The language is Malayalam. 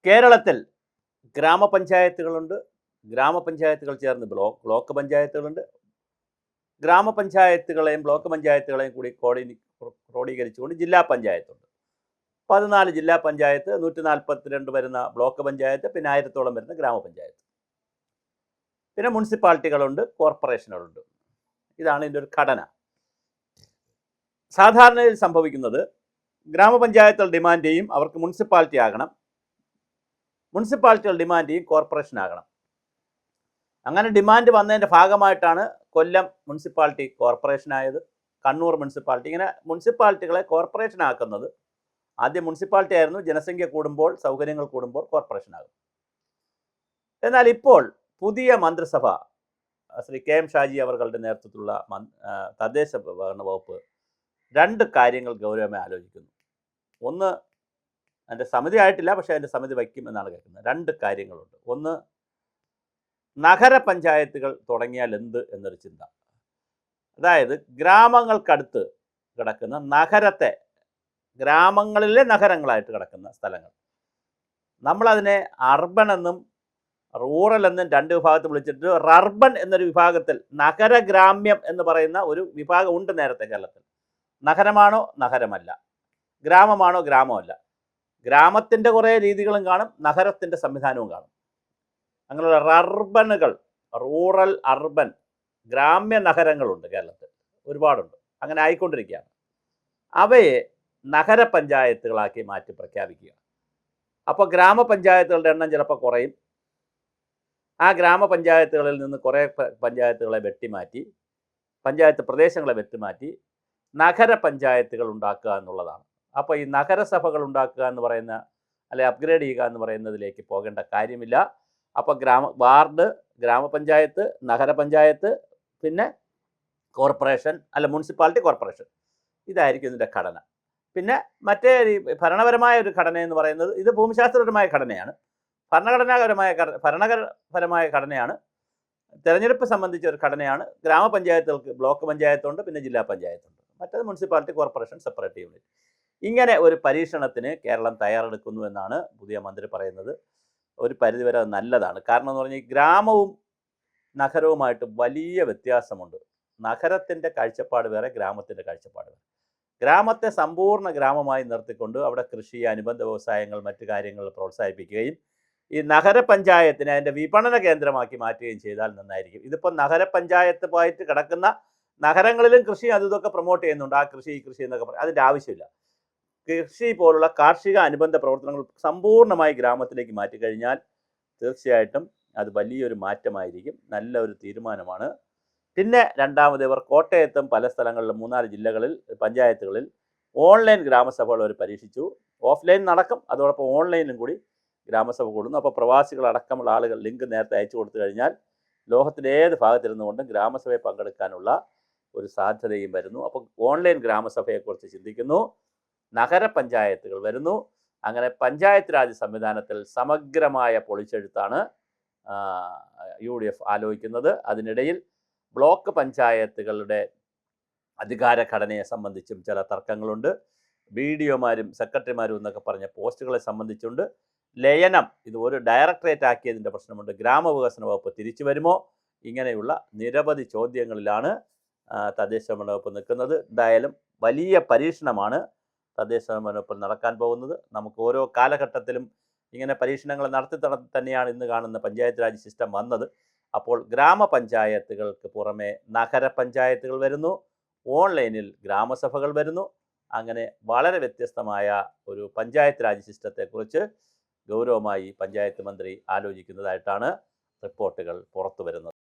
കേരളത്തിൽ ഗ്രാമപഞ്ചായത്തുകളുണ്ട്. ഗ്രാമപഞ്ചായത്തുകൾ ചേർന്ന് ബ്ലോക്ക് പഞ്ചായത്തുകളുണ്ട്. ഗ്രാമപഞ്ചായത്തുകളെയും ബ്ലോക്ക് പഞ്ചായത്തുകളെയും കൂടി ക്രോഡീകരിച്ചുകൊണ്ട് ജില്ലാ പഞ്ചായത്തുണ്ട്. 14 ജില്ലാ പഞ്ചായത്ത്, 142 വരുന്ന ബ്ലോക്ക് പഞ്ചായത്ത്, പിന്നെ 1000-ഓളം വരുന്ന ഗ്രാമപഞ്ചായത്ത്. പിന്നെ മുനിസിപ്പാലിറ്റികളുണ്ട്, കോർപ്പറേഷനുകളുണ്ട്. ഇതാണ് ഇതിൻ്റെ ഒരു ഘടന. സാധാരണയിൽ സംഭവിക്കുന്നത്, ഗ്രാമപഞ്ചായത്തുകൾ ഡിമാൻഡ് ചെയ്യും അവർക്ക് മുനിസിപ്പാലിറ്റി ആകണം, മുനിസിപ്പാലിറ്റികൾ ഡിമാൻഡ് ചെയ്യും കോർപ്പറേഷൻ ആകണം. അങ്ങനെ ഡിമാൻഡ് വന്നതിൻ്റെ ഭാഗമായിട്ടാണ് കൊല്ലം മുനിസിപ്പാലിറ്റി കോർപ്പറേഷനായത്, കണ്ണൂർ മുനിസിപ്പാലിറ്റി. ഇങ്ങനെ മുനിസിപ്പാലിറ്റികളെ കോർപ്പറേഷൻ ആക്കുന്നത്, ആദ്യം മുനിസിപ്പാലിറ്റി ആയിരുന്നു, ജനസംഖ്യ കൂടുമ്പോൾ സൗകര്യങ്ങൾ കൂടുമ്പോൾ കോർപ്പറേഷനാകും. എന്നാൽ ഇപ്പോൾ പുതിയ മന്ത്രിസഭ ശ്രീ KM ഷാജി അവരുടെ നേതൃത്വത്തിലുള്ള തദ്ദേശ ഭരണ വകുപ്പ് 2 കാര്യങ്ങൾ ഗൗരവമായി ആലോചിക്കുന്നു. ഒന്ന്, അതിൻ്റെ സമിതി ആയിട്ടില്ല, പക്ഷേ അതിൻ്റെ സമിതി വയ്ക്കുമെന്നാണ് കേൾക്കുന്നത്. 2 കാര്യങ്ങളുണ്ട്. ഒന്ന്, നഗരപഞ്ചായത്തുകൾ തുടങ്ങിയാൽ എന്ത് എന്നൊരു ചിന്ത. അതായത് ഗ്രാമങ്ങൾക്കടുത്ത് കിടക്കുന്ന നഗരത്തെ, ഗ്രാമങ്ങളിലെ നഗരങ്ങളായിട്ട് കിടക്കുന്ന സ്ഥലങ്ങൾ, നമ്മളതിനെ അർബൻ എന്നും റൂറൽ എന്നും 2 വിഭാഗത്തിൽ വിളിച്ചിട്ട് റർബൻ എന്നൊരു വിഭാഗത്തിൽ, നഗരഗ്രാമ്യം എന്ന് പറയുന്ന ഒരു വിഭാഗം ഉണ്ട് നേരത്തെ കേരളത്തിൽ. നഗരമാണോ നഗരമല്ല, ഗ്രാമമാണോ ഗ്രാമമല്ല. ഗ്രാമത്തിൻ്റെ കുറേ രീതികളും കാണും, നഗരത്തിൻ്റെ സംവിധാനവും കാണും. അങ്ങനെയുള്ള റർബനുകൾ, റൂറൽ അർബൻ ഗ്രാമ്യ നഗരങ്ങളുണ്ട് കേരളത്തിൽ, ഒരുപാടുണ്ട്. അങ്ങനെ ആയിക്കൊണ്ടിരിക്കുകയാണ്. അവയെ നഗരപഞ്ചായത്തുകളാക്കി മാറ്റി പ്രഖ്യാപിക്കുക. അപ്പോൾ ഗ്രാമപഞ്ചായത്തുകളുടെ എണ്ണം ചിലപ്പോൾ കുറയും. ആ ഗ്രാമപഞ്ചായത്തുകളിൽ നിന്ന് കുറേ പഞ്ചായത്തുകളെ വെട്ടിമാറ്റി, പഞ്ചായത്ത് പ്രദേശങ്ങളെ വെട്ടിമാറ്റി നഗരപഞ്ചായത്തുകൾ ഉണ്ടാക്കുക എന്നുള്ളതാണ്. അപ്പോൾ ഈ നഗരസഭകൾ ഉണ്ടാക്കുക എന്ന് പറയുന്ന, അല്ലെ അപ്ഗ്രേഡ് ചെയ്യുക എന്ന് പറയുന്നതിലേക്ക് പോകേണ്ട കാര്യമില്ല. അപ്പോൾ വാർഡ്, ഗ്രാമപഞ്ചായത്ത്, നഗരപഞ്ചായത്ത്, പിന്നെ കോർപ്പറേഷൻ, അല്ല മുനിസിപ്പാലിറ്റി, കോർപ്പറേഷൻ, ഇതായിരിക്കും ഇതിൻ്റെ ഘടന. പിന്നെ മറ്റേ ഭരണപരമായ ഒരു ഘടന എന്ന് പറയുന്നത്, ഇത് ഭൂമിശാസ്ത്രപരമായ ഘടനയാണ്, ഭരണപരമായ ഘടനയാണ്, തെരഞ്ഞെടുപ്പ് സംബന്ധിച്ച ഒരു ഘടനയാണ്. ഗ്രാമപഞ്ചായത്തുകൾക്ക് ബ്ലോക്ക് പഞ്ചായത്തുണ്ട്, പിന്നെ ജില്ലാ പഞ്ചായത്തുണ്ട്, മറ്റേത് മുനിസിപ്പാലിറ്റി, കോർപ്പറേഷൻ, സെപ്പറേറ്റ് യൂണിറ്റ്. ഇങ്ങനെ ഒരു പരീക്ഷണത്തിന് കേരളം തയ്യാറെടുക്കുന്നു എന്നാണ് പുതിയ മന്ത്രി പറയുന്നത്. ഒരു പരിധിവരെ അത് നല്ലതാണ്. കാരണം എന്ന് പറഞ്ഞാൽ ഗ്രാമവും നഗരവുമായിട്ട് വലിയ വ്യത്യാസമുണ്ട്. നഗരത്തിൻ്റെ കാഴ്ചപ്പാട് വേറെ, ഗ്രാമത്തിൻ്റെ കാഴ്ചപ്പാട് വേറെ. ഗ്രാമത്തെ സമ്പൂർണ്ണ ഗ്രാമമായി നിർത്തിക്കൊണ്ട് അവിടെ കൃഷി, അനുബന്ധ വ്യവസായങ്ങൾ, മറ്റു കാര്യങ്ങൾ പ്രോത്സാഹിപ്പിക്കുകയും ഈ നഗരപഞ്ചായത്തിനെ അതിൻ്റെ വിപണന കേന്ദ്രമാക്കി മാറ്റുകയും ചെയ്താൽ നന്നായിരിക്കും. ഇതിപ്പോൾ നഗരപഞ്ചായത്തുമായിട്ട് കിടക്കുന്ന നഗരങ്ങളിലും കൃഷി ഇതൊക്കെ പ്രൊമോട്ട് ചെയ്യുന്നുണ്ട്. ആ കൃഷി, ഈ കൃഷി എന്നൊക്കെ പറയും. അതിൻ്റെ ആവശ്യമില്ല. കൃഷി പോലുള്ള കാർഷിക അനുബന്ധ പ്രവർത്തനങ്ങൾ സമ്പൂർണ്ണമായി ഗ്രാമത്തിലേക്ക് മാറ്റിക്കഴിഞ്ഞാൽ തീർച്ചയായിട്ടും അത് വലിയൊരു മാറ്റമായിരിക്കും. നല്ല ഒരു തീരുമാനമാണ്. പിന്നെ രണ്ടാമത്, ഇവർ കോട്ടയത്തും പല സ്ഥലങ്ങളിലും 3-4 ജില്ലകളിൽ പഞ്ചായത്തുകളിൽ ഓൺലൈൻ ഗ്രാമസഭകൾ അവർ പരീക്ഷിച്ചു. ഓഫ്ലൈൻ നടക്കും, അതോടൊപ്പം ഓൺലൈനിലും കൂടി ഗ്രാമസഭ കൂടുന്നു. അപ്പോൾ പ്രവാസികളടക്കമുള്ള ആളുകൾ ലിങ്ക് നേരത്തെ അയച്ചു കൊടുത്തു കഴിഞ്ഞാൽ ലോകത്തിൻ്റെ ഏത് ഭാഗത്തിരുന്നുകൊണ്ടും ഗ്രാമസഭയിൽ പങ്കെടുക്കാനുള്ള ഒരു സാധ്യതയും വരുന്നു. അപ്പോൾ ഓൺലൈൻ ഗ്രാമസഭയെക്കുറിച്ച് ചിന്തിക്കുന്നു. നഗരപഞ്ചായത്തുകൾ വരുന്നു. അങ്ങനെ പഞ്ചായത്ത് രാജ് സംവിധാനത്തിൽ സമഗ്രമായ പൊളിച്ചെഴുത്താണ് UDF ആലോചിക്കുന്നത്. അതിനിടയിൽ ബ്ലോക്ക് പഞ്ചായത്തുകളുടെ അധികാരഘടനയെ സംബന്ധിച്ചും ചില തർക്കങ്ങളുണ്ട്. BDOമാരും സെക്രട്ടറിമാരും എന്നൊക്കെ പറഞ്ഞ പോസ്റ്റുകളെ സംബന്ധിച്ചുണ്ട്. ലയനം, ഇത് ഒരു ഡയറക്ടറേറ്റ് ആക്കിയതിൻ്റെ പ്രശ്നമുണ്ട്. ഗ്രാമവികസന വകുപ്പ് തിരിച്ചു വരുമോ? ഇങ്ങനെയുള്ള നിരവധി ചോദ്യങ്ങളിലാണ് തദ്ദേശ ഭരണ വകുപ്പ് നിൽക്കുന്നത്. എന്തായാലും വലിയ പരീക്ഷണമാണ് തദ്ദേശ ഭരണ വകുപ്പിൽ നടക്കാൻ പോകുന്നത്. നമുക്ക് ഓരോ കാലഘട്ടത്തിലും ഇങ്ങനെ പരീക്ഷണങ്ങൾ നടത്തി തന്നെയാണ് ഇന്ന് കാണുന്ന പഞ്ചായത്ത് രാജ് സിസ്റ്റം വന്നത്. അപ്പോൾ ഗ്രാമപഞ്ചായത്തുകൾക്ക് പുറമെ നഗരപഞ്ചായത്തുകൾ വരുന്നു, ഓൺലൈനിൽ ഗ്രാമസഭകൾ വരുന്നു. അങ്ങനെ വളരെ വ്യത്യസ്തമായ ഒരു പഞ്ചായത്ത് രാജ് സിസ്റ്റത്തെക്കുറിച്ച് ഗൗരവമായി പഞ്ചായത്ത് മന്ത്രി ആലോചിക്കുന്നതായിട്ടാണ് റിപ്പോർട്ടുകൾ പുറത്തു വരുന്നത്.